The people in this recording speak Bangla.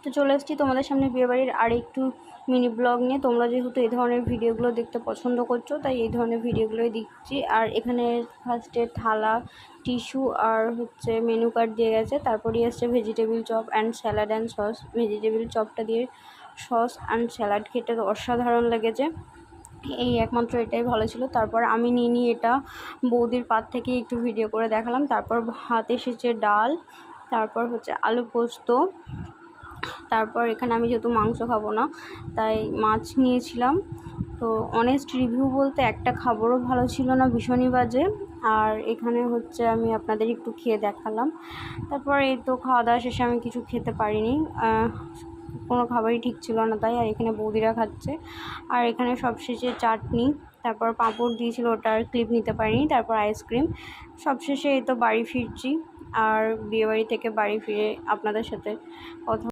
তো চলে এসেছি তোমাদের সামনে বিয়েবাড়ির আর একটু মিনি ব্লগ নিয়ে। তোমরা যেহেতু এই ধরনের ভিডিওগুলো দেখতে পছন্দ করছো, তাই এই ধরনের ভিডিওগুলোই দিচ্ছি। আর এখানে ফার্স্টে থালা, টিস্যু আর মেনু কার্ড দিয়ে গেছে। তারপরেই এসছে vegetable chop and salad and sauce. Vegetable চপটা দিয়ে সস অ্যান্ড স্যালাড খেতে অসাধারণ লেগেছে, এই একমাত্র এটাই ভালো ছিল। তারপর আমি নিয়ে এটা বৌদির পাত থেকে একটু ভিডিও করে দেখালাম। তারপর ভাত এসেছে, ডাল, তারপর আলু পোস্ত। তারপর এখানে আমি যেহেতু মাংস খাবো না, তাই মাছ নিয়েছিলাম। তো অনেস্ট রিভিউ বলতে একটা খাবারও ভালো ছিল না, ভীষণই বাজে। আর এখানে আমি আপনাদের একটু খেয়ে দেখালাম। তারপর এই তো খাওয়া দাওয়া শেষে আমি কিছু খেতে পারিনি, কোনো খাবারই ঠিক ছিল না তাই। আর এখানে বৌদিরা খাচ্ছে। আর এখানে সবশেষে চাটনি, তারপর পাঁপড় দিয়েছিল, ওটার ক্লিপ নিতে পারিনি। তারপর আইসক্রিম। সবশেষে এই তো বাড়ি ফিরছি। আর বিয়েবাড়ি থেকে বাড়ি ফিরে আপনাদের সাথে কথা